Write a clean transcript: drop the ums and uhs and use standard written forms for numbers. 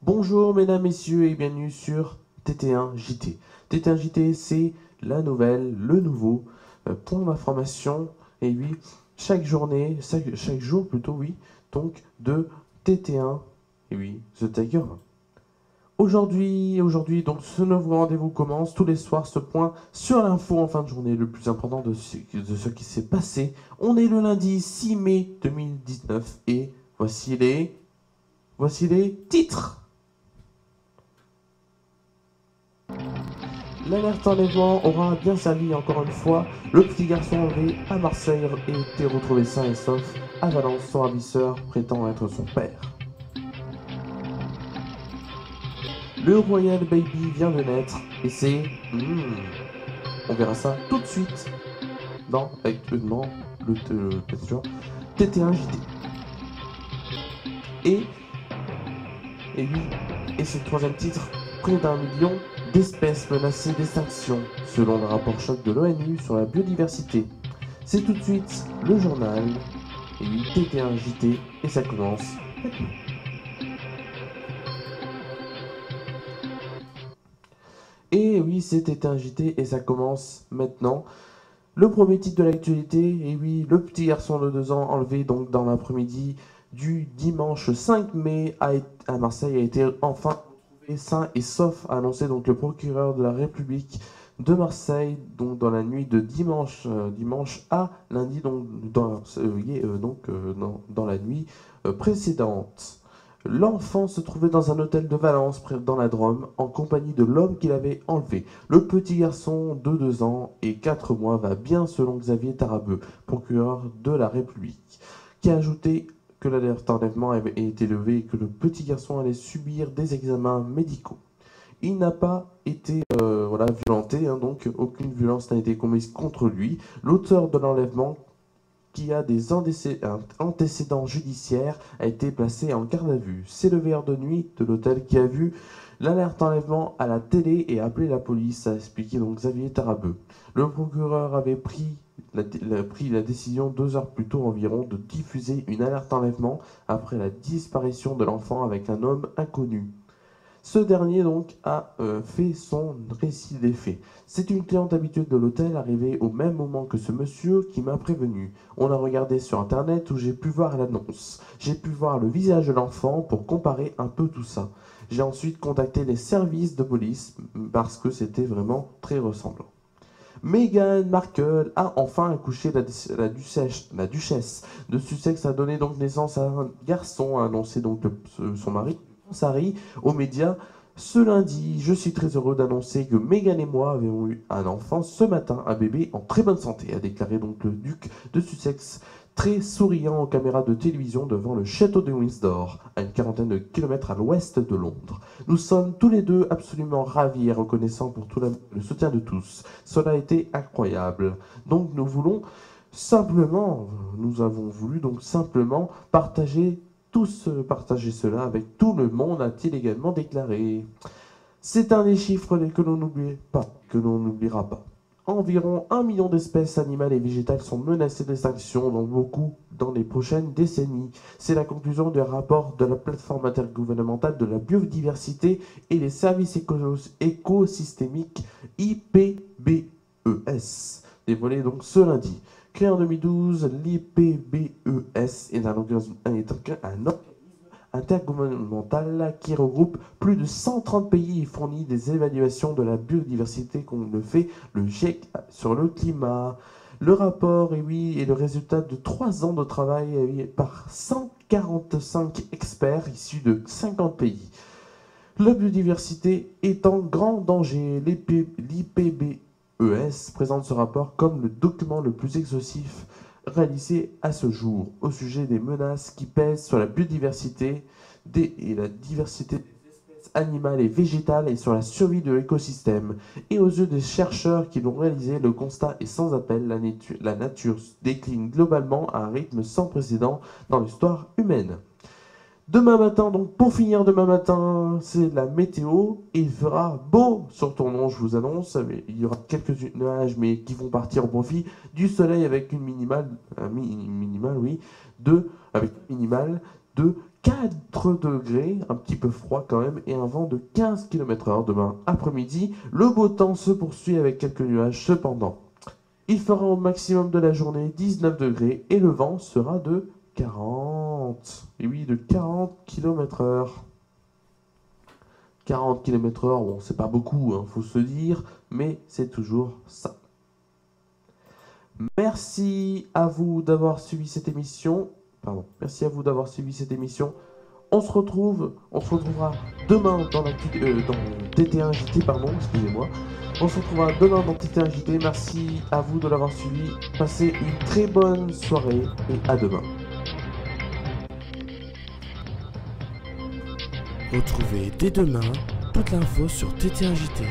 Bonjour mesdames, messieurs et bienvenue sur TT1 JT. TT1 JT, c'est la nouvelle, le nouveau point d'information, et oui, chaque journée, chaque jour plutôt, oui, donc de TT1, et oui, The Tiger. Aujourd'hui, donc ce nouveau rendez-vous commence tous les soirs, ce point sur l'info en fin de journée, le plus important de ce qui s'est passé. On est le lundi 6 mai 2019 et voici les titres. L'alerte enlèvement aura bien servi encore une fois. Le petit garçon enlevé à Marseille a été retrouvé sain et sauf. À Valence, son ravisseur prétend être son père. Le Royal Baby vient de naître et c'est... on verra ça tout de suite dans actuellement le TT1 JT. Et oui, et c'est le troisième titre, près d'1 million d'espèces menacées d'extinction, selon le rapport choc de l'ONU sur la biodiversité. C'est tout de suite le journal, et oui, TT1 JT, et ça commence maintenant. Et oui, c'est TT1 JT, et ça commence maintenant. Le premier titre de l'actualité, et oui, le petit garçon de 2 ans enlevé donc dans l'après-midi du dimanche 5 mai à Marseille a été enfin retrouvé sain et sauf, a annoncé donc le procureur de la République de Marseille, donc dans la nuit de dimanche à lundi, donc dans la nuit précédente. L'enfant se trouvait dans un hôtel de Valence, dans la Drôme, en compagnie de l'homme qu'il avait enlevé. Le petit garçon de 2 ans et 4 mois va bien selon Xavier Tarabeu, procureur de la République, qui a ajouté que l'alerte enlèvement avait été levée et que le petit garçon allait subir des examens médicaux. Il n'a pas été violenté, donc aucune violence n'a été commise contre lui. L'auteur de l'enlèvement, qui a des antécédents judiciaires, a été placé en garde à vue. C'est le veilleur de nuit de l'hôtel qui a vu l'alerte enlèvement à la télé et a appelé la police, a expliqué donc Xavier Tarabeu. Le procureur avait pris la décision 2 heures plus tôt environ de diffuser une alerte enlèvement après la disparition de l'enfant avec un homme inconnu. Ce dernier donc a fait son récit des faits. C'est une cliente habituelle de l'hôtel arrivée au même moment que ce monsieur qui m'a prévenu. On a regardé sur internet où j'ai pu voir l'annonce. J'ai pu voir le visage de l'enfant pour comparer un peu tout ça. J'ai ensuite contacté les services de police parce que c'était vraiment très ressemblant. Meghan Markle a enfin accouché. La duchesse de Sussex a donné donc naissance à un garçon, a annoncé donc son mari, Harry, aux médias ce lundi. Je suis très heureux d'annoncer que Meghan et moi avons eu un enfant ce matin, un bébé en très bonne santé, a déclaré donc le duc de Sussex, très souriant aux caméras de télévision devant le château de Windsor, à une quarantaine de kilomètres à l'ouest de Londres. Nous sommes tous les deux absolument ravis et reconnaissants pour tout le soutien de tous. Cela a été incroyable. Donc nous avons voulu donc simplement partager cela avec tout le monde, a-t-il également déclaré. C'est un des chiffres que l'on n'oubliera pas. Environ 1 million d'espèces animales et végétales sont menacées d'extinction, dont beaucoup dans les prochaines décennies. C'est la conclusion du rapport de la plateforme intergouvernementale de la biodiversité et les services écosystémiques IPBES, dévoilé donc ce lundi. Créé en 2012, l'IPBES est un organisme intergouvernemental qui regroupe plus de 130 pays et fournit des évaluations de la biodiversité comme le fait le GIEC sur le climat. Le rapport est le résultat de 3 ans de travail par 145 experts issus de 50 pays. La biodiversité est en grand danger. L'IPBES présente ce rapport comme le document le plus exhaustif réalisé à ce jour au sujet des menaces qui pèsent sur la biodiversité et la diversité des espèces animales et végétales et sur la survie de l'écosystème. Et aux yeux des chercheurs qui l'ont réalisé, le constat est sans appel, la nature décline globalement à un rythme sans précédent dans l'histoire humaine. Demain matin, donc pour finir demain matin, c'est la météo. Il fera beau sur Tournon, je vous annonce. Mais il y aura quelques nuages, mais qui vont partir au profit du soleil avec une minimale, de 4 degrés, un petit peu froid quand même, et un vent de 15 km/h demain après-midi. Le beau temps se poursuit avec quelques nuages cependant. Il fera au maximum de la journée 19 degrés et le vent sera de 40. Et oui, de 40 km/h. 40 km/h, bon, c'est pas beaucoup, hein, faut se dire, mais c'est toujours ça. Merci à vous d'avoir suivi cette émission. Pardon, merci à vous d'avoir suivi cette émission. On se retrouvera demain dans TT1 JT, pardon, excusez-moi. On se retrouvera demain dans TT1 JT. Merci à vous de l'avoir suivi. Passez une très bonne soirée et à demain. Retrouvez dès demain toute l'info sur TT1 JT.